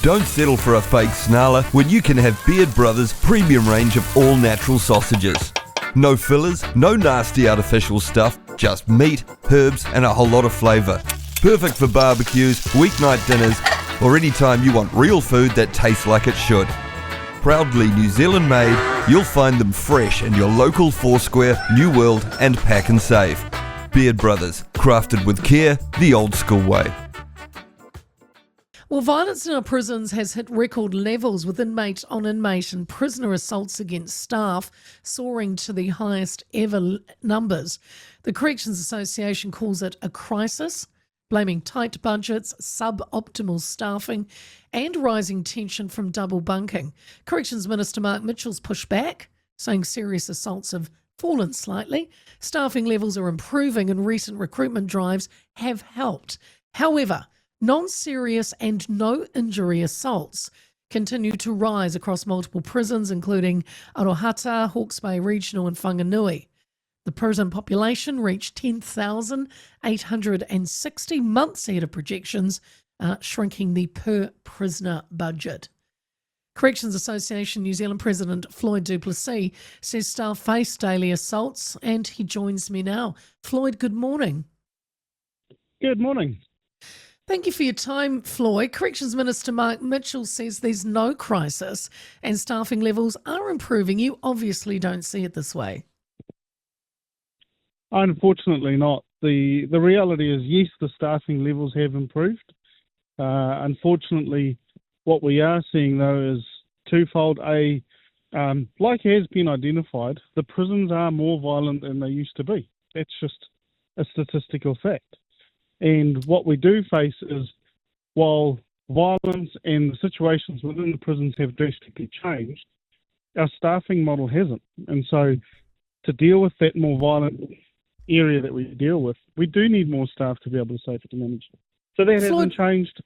Don't settle for a fake snarler when you can have Beard Brothers' premium range of all-natural sausages. No fillers, no nasty artificial stuff, just meat, herbs and a whole lot of flavour. Perfect for barbecues, weeknight dinners, or any time you want real food that tastes like it should. Proudly New Zealand made, you'll find them fresh in your local Foursquare, New World and Pack and Save. Beard Brothers, crafted with care, the old school way. Well, violence in our prisons has hit record levels with inmate on inmate and prisoner assaults against staff soaring to the highest ever numbers. The Corrections Association calls it a crisis, blaming tight budgets, suboptimal staffing and rising tension from double bunking. Corrections Minister Mark Mitchell's pushed back, saying serious assaults have fallen slightly. Staffing levels are improving and recent recruitment drives have helped. However, non-serious and no-injury assaults continue to rise across multiple prisons, including Arohata, Hawke's Bay Regional and Whanganui. The prison population reached 10,860 months ahead of projections, shrinking the per-prisoner budget. Corrections Association New Zealand President Floyd du Plessis says staff face daily assaults, and he joins me now. Floyd, good morning. Good morning. Thank you for your time, Floyd. Corrections Minister Mark Mitchell says there's no crisis and staffing levels are improving. You obviously don't see it this way. Unfortunately not. The reality is, yes, the staffing levels have improved. Unfortunately, what we are seeing, though, is twofold. Like has been identified, the prisons are more violent than they used to be. That's just a statistical fact. And what we do face is, while violence and the situations within the prisons have drastically changed, our staffing model hasn't. And so to deal with that more violent area that we deal with, we do need more staff to be able to safely manage. So that hasn't changed.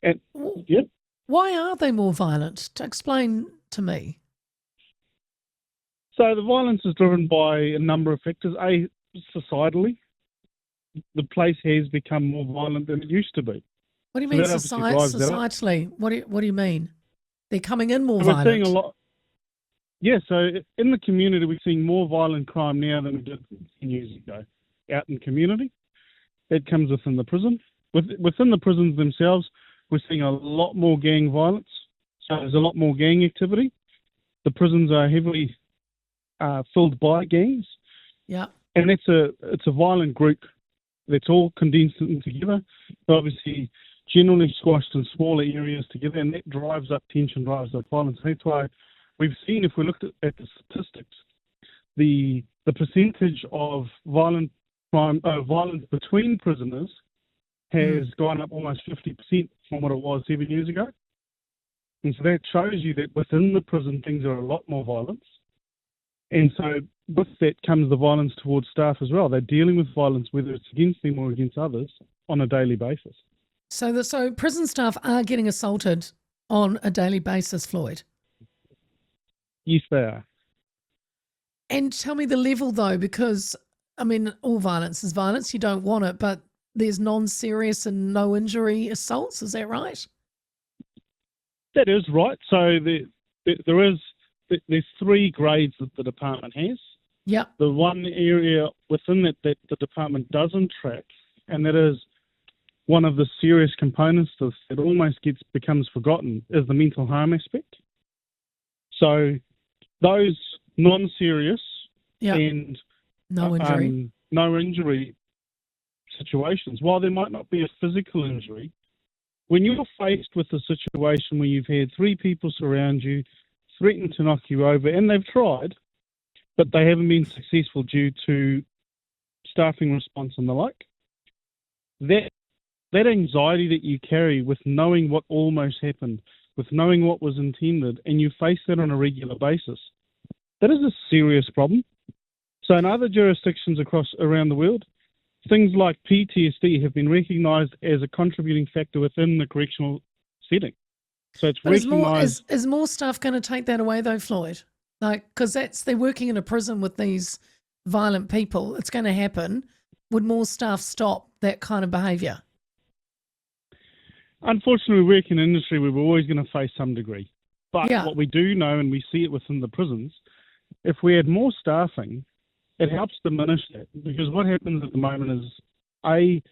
And yep. Why are they more violent? To explain to me. So the violence is driven by a number of factors. Societally, the place has become more violent than it used to be. What do you mean societally? What do you mean? They're coming in more violent? We're seeing a lot. Yeah, so in the community, we're seeing more violent crime now than we did 10 years ago. Out in the community, that comes within the prison. Within the prisons themselves, we're seeing a lot more gang violence. So there's a lot more gang activity. The prisons are heavily filled by gangs. Yeah. And it's a violent group that's all condensed in together, but obviously generally squashed in smaller areas together, and that drives up tension, drives up violence. That's why we've seen, if we looked at the statistics, the percentage of violence between prisoners has gone up almost 50% from what it was 7 years ago. And so that shows you that within the prison things are a lot more violence. And so with that comes the violence towards staff as well. They're dealing with violence, whether it's against them or against others, on a daily basis. So prison staff are getting assaulted on a daily basis, Floyd? Yes, they are. And tell me the level, though, because, I mean, all violence is violence. You don't want it, but there's non-serious and no-injury assaults. Is that right? That is right. So there's three grades that the department has. Yeah. The one area within that the department doesn't track, and that is one of the serious components to this that almost becomes forgotten, is the mental harm aspect. So those non-serious and no injury situations, while there might not be a physical injury, when you're faced with a situation where you've had three people surround you, threaten to knock you over, and they've tried, but they haven't been successful due to staffing response and the like, that anxiety that you carry with knowing what almost happened, with knowing what was intended, and you face that on a regular basis, that is a serious problem. So in other jurisdictions around the world, things like PTSD have been recognised as a contributing factor within the correctional setting. So it's recognised. Is more staff going to take that away, though, Floyd? Like, because they're working in a prison with these violent people. It's going to happen. Would more staff stop that kind of behaviour? Unfortunately, we work in an industry where we're always going to face some degree. But Yeah. what we do know, and we see it within the prisons, if we had more staffing, it helps diminish that. Because what happens at the moment is, A,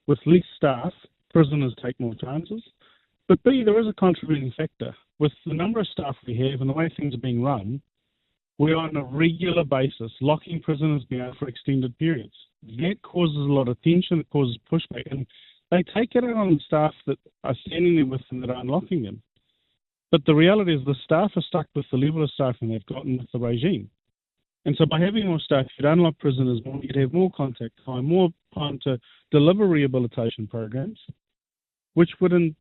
with less staff, prisoners take more chances. But B, there is a contributing factor. With the number of staff we have and the way things are being run, we're on a regular basis locking prisoners down for extended periods. That causes a lot of tension, it causes pushback, and they take it out on the staff that are standing there with them that are unlocking them. But the reality is the staff are stuck with the level of staffing they've gotten with the regime. And so by having more staff, you'd unlock prisoners more, you'd have more contact time, more time to deliver rehabilitation programs, which would,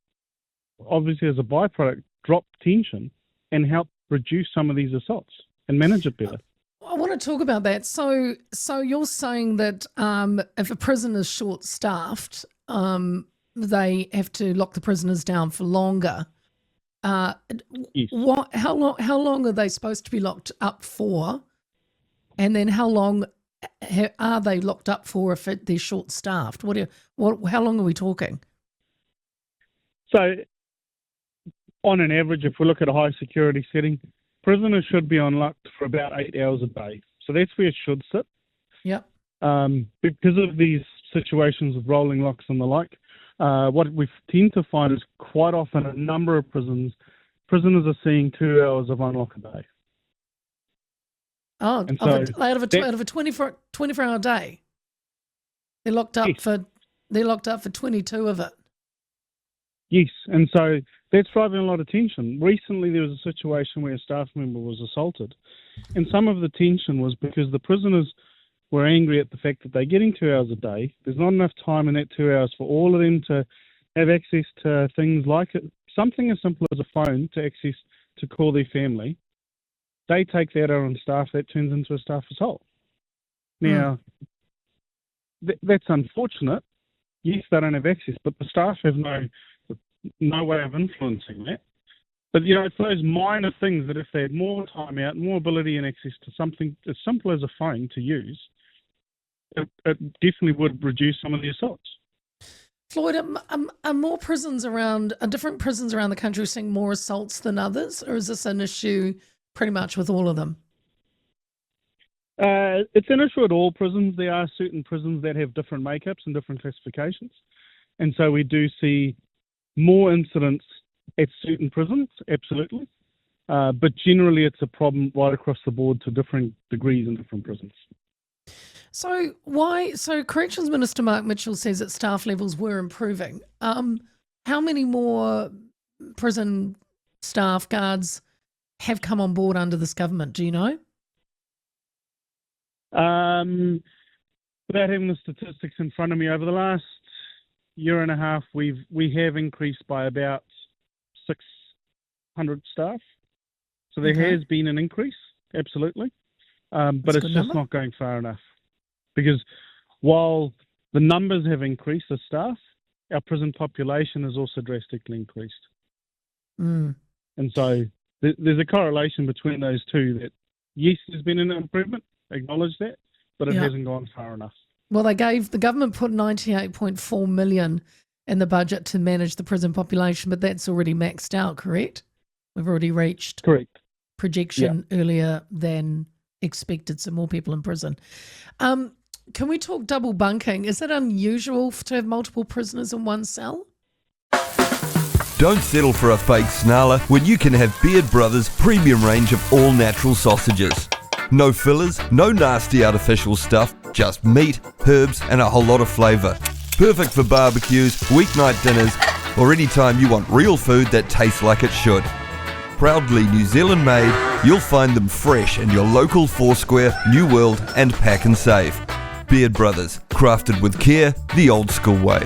obviously as a byproduct, drop tension and help reduce some of these assaults and manage it better. I want to talk about that. So you're saying that if a prison is short-staffed, they have to lock the prisoners down for longer. Yes. How long are they supposed to be locked up for? And then how long are they locked up for if they're short-staffed? How long are we talking? So on an average, if we look at a high security setting, prisoners should be unlocked for about 8 hours a day. So that's where it should sit. Yep. Because of these situations of rolling locks and the like, what we tend to find is quite often a number of prisoners are seeing 2 hours of unlock a day. Oh, And out so of a 24-hour day, they're locked up for 22 of it. Yes, and so that's driving a lot of tension. Recently, there was a situation where a staff member was assaulted, and some of the tension was because the prisoners were angry at the fact that they're getting 2 hours a day. There's not enough time in that 2 hours for all of them to have access to things like something as simple as a phone to access to call their family. They take that out on staff, that turns into a staff assault. Now, that's unfortunate. Yes, they don't have access, but the staff have no way of influencing that. But, it's those minor things that if they had more time out, more ability and access to something as simple as a phone to use, it definitely would reduce some of the assaults. Floyd, are different prisons around the country seeing more assaults than others, or is this an issue pretty much with all of them? It's an issue at all prisons. There are certain prisons that have different makeups and different classifications. And so we do see more incidents at certain prisons, absolutely. But generally it's a problem right across the board to different degrees in different prisons. So Corrections Minister Mark Mitchell says that staff levels were improving. How many more prison staff guards have come on board under this government? Do you know? Without having the statistics in front of me, over the last year and a half, we have increased by about 600 staff. So there has been an increase, absolutely. But it's just not going far enough. Because while the numbers have increased as staff, our prison population has also drastically increased. And so there's a correlation between those two that, yes, there's been an improvement, acknowledge that, but it hasn't gone far enough. Well, the government put 98.4 million in the budget to manage the prison population, but that's already maxed out, correct? We've already reached projection earlier than expected, so more people in prison. Can we talk double bunking? Is it unusual to have multiple prisoners in one cell? Don't settle for a fake snarler when you can have Beard Brothers' premium range of all natural sausages. No fillers, no nasty artificial stuff, just meat, herbs and a whole lot of flavour. Perfect for barbecues, weeknight dinners, or any time you want real food that tastes like it should. Proudly New Zealand made, you'll find them fresh in your local Foursquare, New World and Pack and Save. Beard Brothers, crafted with care the old school way.